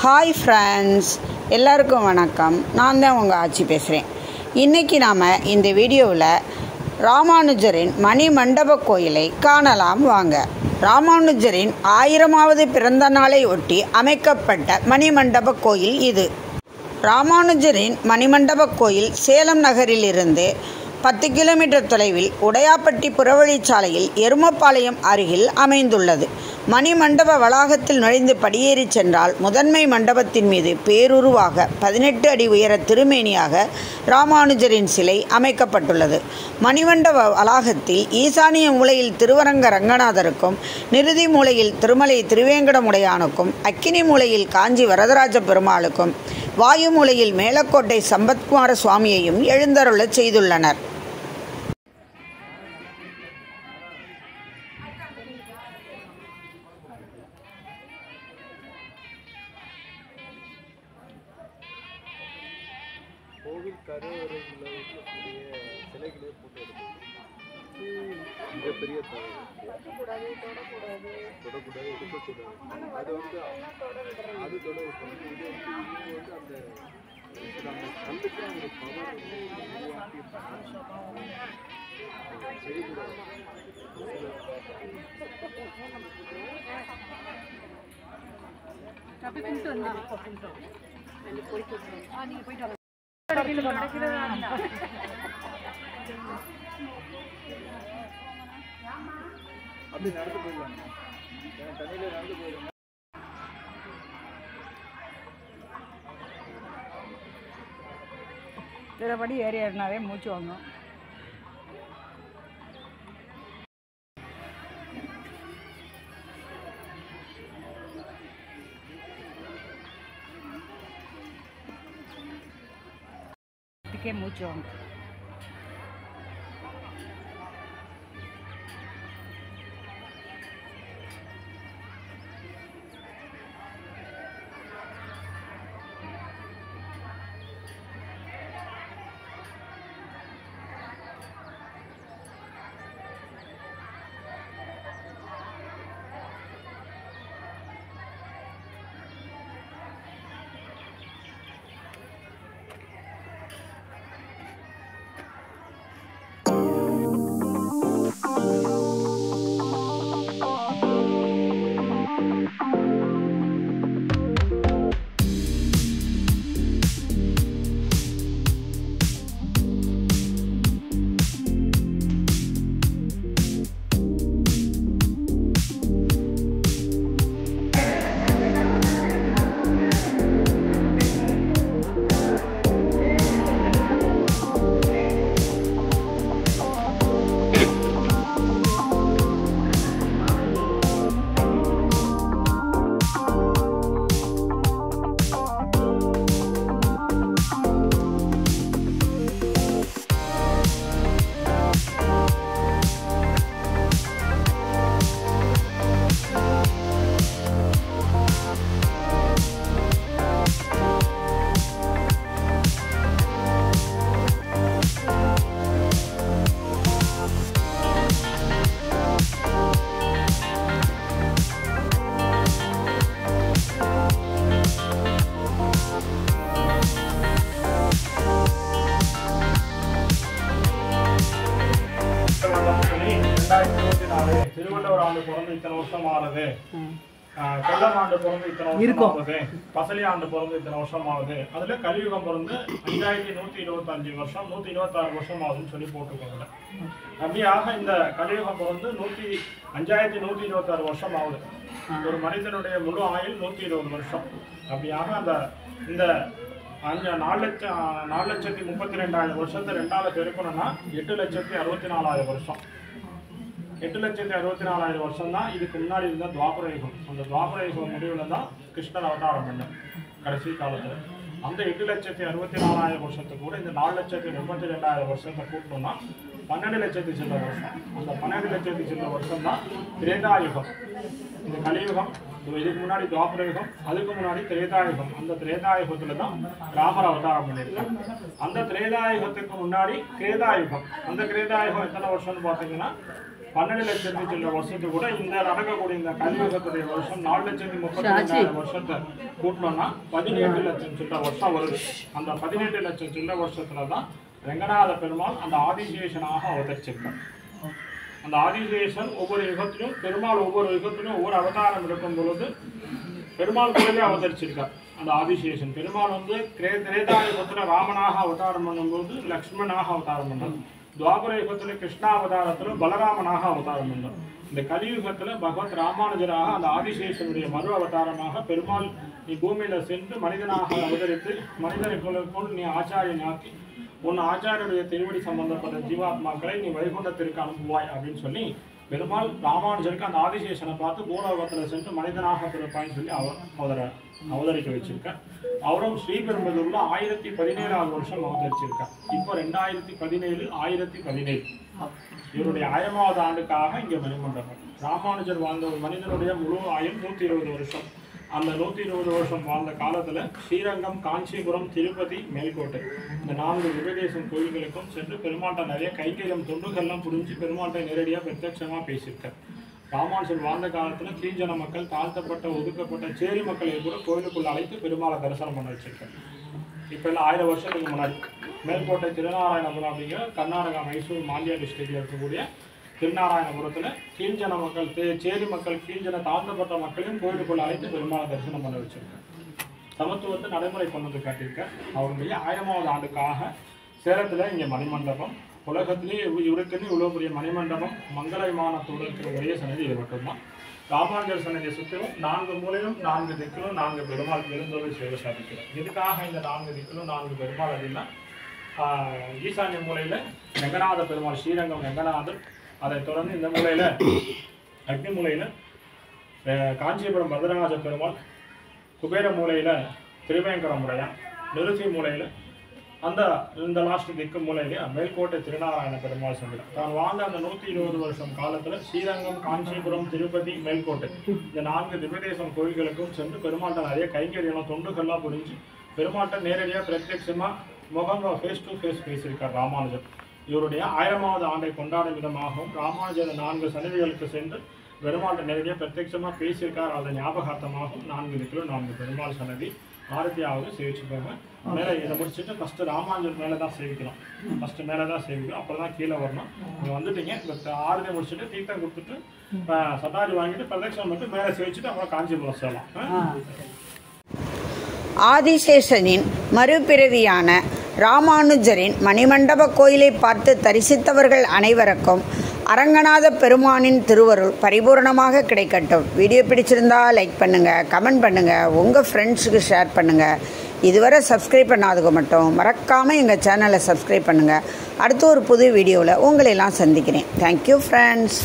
Hi friends, எல்லாருக்கும் வணக்கம். நான் தான் உங்கள் ஆச்சி பேசுகிறேன். இன்றைக்கி நாம் இந்த வீடியோவில் ராமானுஜரின் மணிமண்டப கோயிலை காணலாம் வாங்க. ராமானுஜரின் 1000வது பிறந்த நாளை ஒட்டி அமைக்கப்பட்ட மணிமண்டப கோயில் இது. ராமானுஜரின் மணிமண்டப கோயில் சேலம் நகரிலிருந்து 10 கிலோமீட்டர் தொலைவில் உடையாப்பட்டி புறவழிச்சாலையில் எருமப்பாளையம் அருகில் அமைந்துள்ளது. மணிமண்டப வளாகத்தில் நுழைந்து படியேறி சென்றால் முதன்மை மண்டபத்தின் மீது பேருருவாக 18 அடி உயர திருமேனியாக ராமானுஜரின் சிலை அமைக்கப்பட்டுள்ளது. மணிமண்டப வளாகத்தில் ஈசானிய மூலையில் திருவரங்க ரங்கநாதருக்கும், நிருதி மூலையில் திருமலை திருவேங்கடமுடையானுக்கும், அக்கினி மூலையில் காஞ்சி வரதராஜ பெருமாளுக்கும், வாயு மூலையில் மேலக்கோட்டை சம்பத்குமார சுவாமியையும் எழுந்தருளச் செய்துள்ளனர். கோவில் கருவறையில் இருக்கக்கூடிய சிலைகளே போட்டு எடுக்கணும். மிகப்பெரிய தொடக்கூடாது, இருக்கக்கூடாது. அது தொட வைக்கணும். இது அந்த கல்லுக்கு ஒரு பவர் உருவாக்கியிருக்காங்க. செய்யக்கூடாது. அப்படி நடந்து போயிடலாம். தண்ணியில நடந்து போயிடுங்க. இதபடி ஏறி ஏறினாவே மூச்சு வாங்கும். மூச்சு வாங்கும். திருவள்ளுவர் ஆண்டு பிறந்து இத்தனை வருஷம் ஆகுது, கொல்லம் ஆண்டு பிறந்து இத்தனை வருஷம் ஆகுது, பசலி ஆண்டு பிறந்து இத்தனை வருஷம் ஆகுது, அதுல கலியுகம் பிறந்து 5125 வருஷம் 126 வருஷம் ஆகுதுன்னு சொல்லி போட்டுருக்காங்க. அப்படியாக இந்த கலியுகம் பிறந்து 5126 வருஷம் ஆகுது. ஒரு மனிதனுடைய முழு ஆயுள் 120 வருஷம். அப்படியாக அந்த இந்த 4,32,000 வருஷத்தை 2ஆல பெருக்கணும்னா 8,64,000 வருஷம். 8,64,000 வருஷம் தான் இதுக்கு முன்னாடி இருந்த துவாபர யுகம். அந்த துவாபர யுகம் முடிவில் தான் கிருஷ்ணன் அவதாரம் பண்ணார் கடைசி காலத்தில். அந்த 8,64,000 வருஷத்துக்கு கூட இந்த 4,32,000 வருஷத்தை கூட்டணும்னா 12,00,000 சில வருஷம். அந்த 12,00,000 சில வருஷம் தான் திரேதாயுகம். இந்த கலியுகம், இதுக்கு முன்னாடி துவாபர யுகம், அதுக்கு முன்னாடி திரேதாயுகம். அந்த திரேதாயுகத்தில் தான் ராமர் அவதாரம் பண்ணியிருக்காங்க. அந்த திரேதாயுகத்துக்கு முன்னாடி கிரேதாயுகம். அந்த கிரேதாயுகம் எத்தனை வருஷம்னு பார்த்தீங்கன்னா 12 லட்சத்தி சில வருஷத்துக்கு கூட இந்த நடக்கக்கூடிய இந்த கலியுகத்துடைய வருஷம் 4,32,000 வருஷத்தை கூட்டணும்னா 18 லட்சம் சில வருஷம் வருது. அந்த 18 லட்சம் சில வருஷத்துல தான் ரெங்கநாத பெருமாள் அந்த ஆதிசேஷனாக அவதரிச்சிருக்கார். அந்த ஆதிசேஷன் ஒவ்வொரு யுகத்திலும் பெருமாள் ஒவ்வொரு யுகத்திலும் ஒவ்வொரு அவதாரம் இருக்கும் பொழுது பெருமாள் கூடவே அவதரிச்சிருக்கார். அந்த ஆதிசேஷன் பெருமாள் வந்து திரேதாயுகத்துல ராமனாக அவதாரம் பண்ணும்போது லக்ஷ்மணாக அவதாரம் பண்ணார். துவாபர யுகத்துல கிருஷ்ணாவதாரத்துல பலராமனாக அவதாரம் பண்ணார். இந்த கலியுகத்துல பகவத் ராமானுஜராக அந்த ஆதிசேஷனுடைய மறு அவதாரமாக பெருமாள் நீ பூமியில சென்று மனிதனாக அவதரித்து மனிதனுக்குள் நீ ஆச்சாரியனாக்கி உன் ஆச்சாரியனுடைய திருவடி சம்பந்தப்பட்ட ஜீவாத்மாக்களை நீ வைகுண்டத்திற்கு அனுப்புவாய் அப்படின்னு சொல்லி பெருமாள் ராமானுஜருக்கு அந்த ஆதிசேஷனை பார்த்து பூலோகத்துல சென்று மனிதனாக பிறப்பாயின்னு சொல்லி அவதரிக்க வச்சிருக்கார். அவரும் ஸ்ரீபெரும்புதூர்ல 1017ஆவது வருஷம் அவதரிச்சிருக்கார். இப்போ 2017 1017 இவருடைய 1000வது ஆண்டுக்காக இங்க மணிமண்டபம். ராமானுஜர் வாழ்ந்த ஒரு மனிதனுடைய முழு ஆயுள் 120 வருஷம். அந்த 120 வருஷம் வாழ்ந்த காலத்துல ஸ்ரீரங்கம், காஞ்சிபுரம், திருப்பதி, மேல்கோட்டை இந்த 4 திவ்யதேசம் கோயில்களுக்கும் சென்று பெருமாள்கிட்ட நிறைய கைங்கரியம் தொண்டுகள்லாம் புரிஞ்சு பெருமாள்கிட்ட நேரடியாக பிரத்யட்சமா பேசியிருக்கார். ராமானுஜர் வாழ்ந்த காலத்துல கீழ்ஜன மக்கள், தாழ்த்தப்பட்ட ஒதுக்கப்பட்ட சேரி மக்களை கூட கோயிலுக்குள்ள அழைத்து பெருமாளை தரிசனம் பண்ண வச்சிருக்கார். இப்ப எல்லாம் 1000 வருஷத்துக்கு முன்னாடி மேல்கோட்டை திருநாராயணபுரம் அப்படிங்கிற கர்நாடகா மைசூர் மாண்டியா டிஸ்ட்ரிக்ட்ல இருக்கக்கூடிய திருநாராயணபுரத்துல கீழ்ஜன மக்கள், சேரி மக்கள், கீழ்ஜன தாழ்த்தப்பட்ட மக்களையும் கோயிலுக்குள்ள அழைத்து பெருமாளை தரிசனம் பண்ண வச்சிருக்கார். சமத்துவத்தை நடைமுறை கொண்டு காட்டியிருக்கார். அவருடைய 1000வது ஆண்டுக்காக சேலத்துல இங்க மணிமண்டபம். உலகத்திலேயே இவருக்குன்னு இவ்வளவு பெரிய மணிமண்டபம் மங்களயமானத்தோடு இருக்கிற ஒரே சன்னதி இது மட்டும்தான். ராமானுஜர் சன்னதியை சுற்றிலும் 4 மூலையிலும் 4 திக்கிலும் 4 பெருமாள் எழுந்தோடு சேவை சாதிக்கிறோம். எதுக்காக இந்த 4 திக்கிலும் 4 பெருமாள் அப்படின்னா ஈசான்ய மூலையில ரெங்கநாத பெருமாள் ஸ்ரீரங்கம் ரெங்கநாதர், அதை தொடர்ந்து இந்த மூலையில அக்னி மூலையில காஞ்சிபுரம் வரதராஜ பெருமாள், குபேர மூலையில திருவேங்கரம் முறையான், நிருசி மூலையில இந்த லாஸ்ட் திக்கு மூலையிலே மேல்கோட்டை திருநாராயண பெருமாள் சந்திரம். தான் வாழ்ந்த அந்த 120 வருஷம் காலத்துல ஸ்ரீரங்கம், காஞ்சிபுரம், திருப்பதி, மேல்கோட்டை இந்த 4 திவ்யதேசம் கோயில்களுக்கும் சென்று பெருமாள்கிட்ட நிறைய கைங்கரியம் தொண்டுகள்லாம் புரிஞ்சு பெருமாள்கிட்ட நேரடியாக பிரத்யட்சமா முகம் ஃபேஸ் டு ஃபேஸ் பேசியிருக்கார் ராமானுஜர். இவருடைய 1000வது ஆண்டை கொண்டாடும் விதமாகவும் ராமானுஜர் 4 சன்னதிகளுக்கு சென்று பெருமாள்கிட்ட நேரடியாக பிரத்யட்சமா பேசியிருக்கார். அதை ஞாபகார்த்தமாகவும் 4 திக்கிலும் 4 பெருமாள் சன்னதி ஆரத்தியாவது சேவிச்சுக்கோங்க. மேலே இதை முடிச்சுட்டு ஃபஸ்ட்டு ராமானுஜர் மேலே தான் சேவிக்கணும். ஃபஸ்ட்டு மேலே தான் சேவிக்கணும், அப்புறம் தான் கீழே வரணும். நீங்கள் வந்துட்டீங்க, இந்த ஆரதி முடிச்சுட்டு தீர்த்தம் கொடுத்துட்டு சட்டாரி வாங்கிட்டு பிரதட்சணம் மட்டும் மேலே சேவிச்சுட்டு அப்புறம் காஞ்சிபுரம் செல்லலாம். ஆதிசேஷனின் மறுபிறவியான ராமானுஜரின் மணிமண்டப கோயிலை பார்த்து தரிசித்தவர்கள் அனைவருக்கும் அரங்கநாத பெருமானின் திருவருள் பரிபூர்ணமாக கிடைக்கட்டும். வீடியோ பிடிச்சிருந்தா லைக் பண்ணுங்கள், கமெண்ட் பண்ணுங்கள், உங்கள் ஃப்ரெண்ட்ஸுக்கு ஷேர் பண்ணுங்கள். இதுவரை சப்ஸ்கிரைப் பண்ணாதவங்க மட்டும் மறக்காமல் எங்கள் சேனலை சப்ஸ்கிரைப் பண்ணுங்கள். அடுத்து ஒரு புது வீடியோவில் உங்களையெல்லாம் சந்திக்கிறேன். Thank you friends.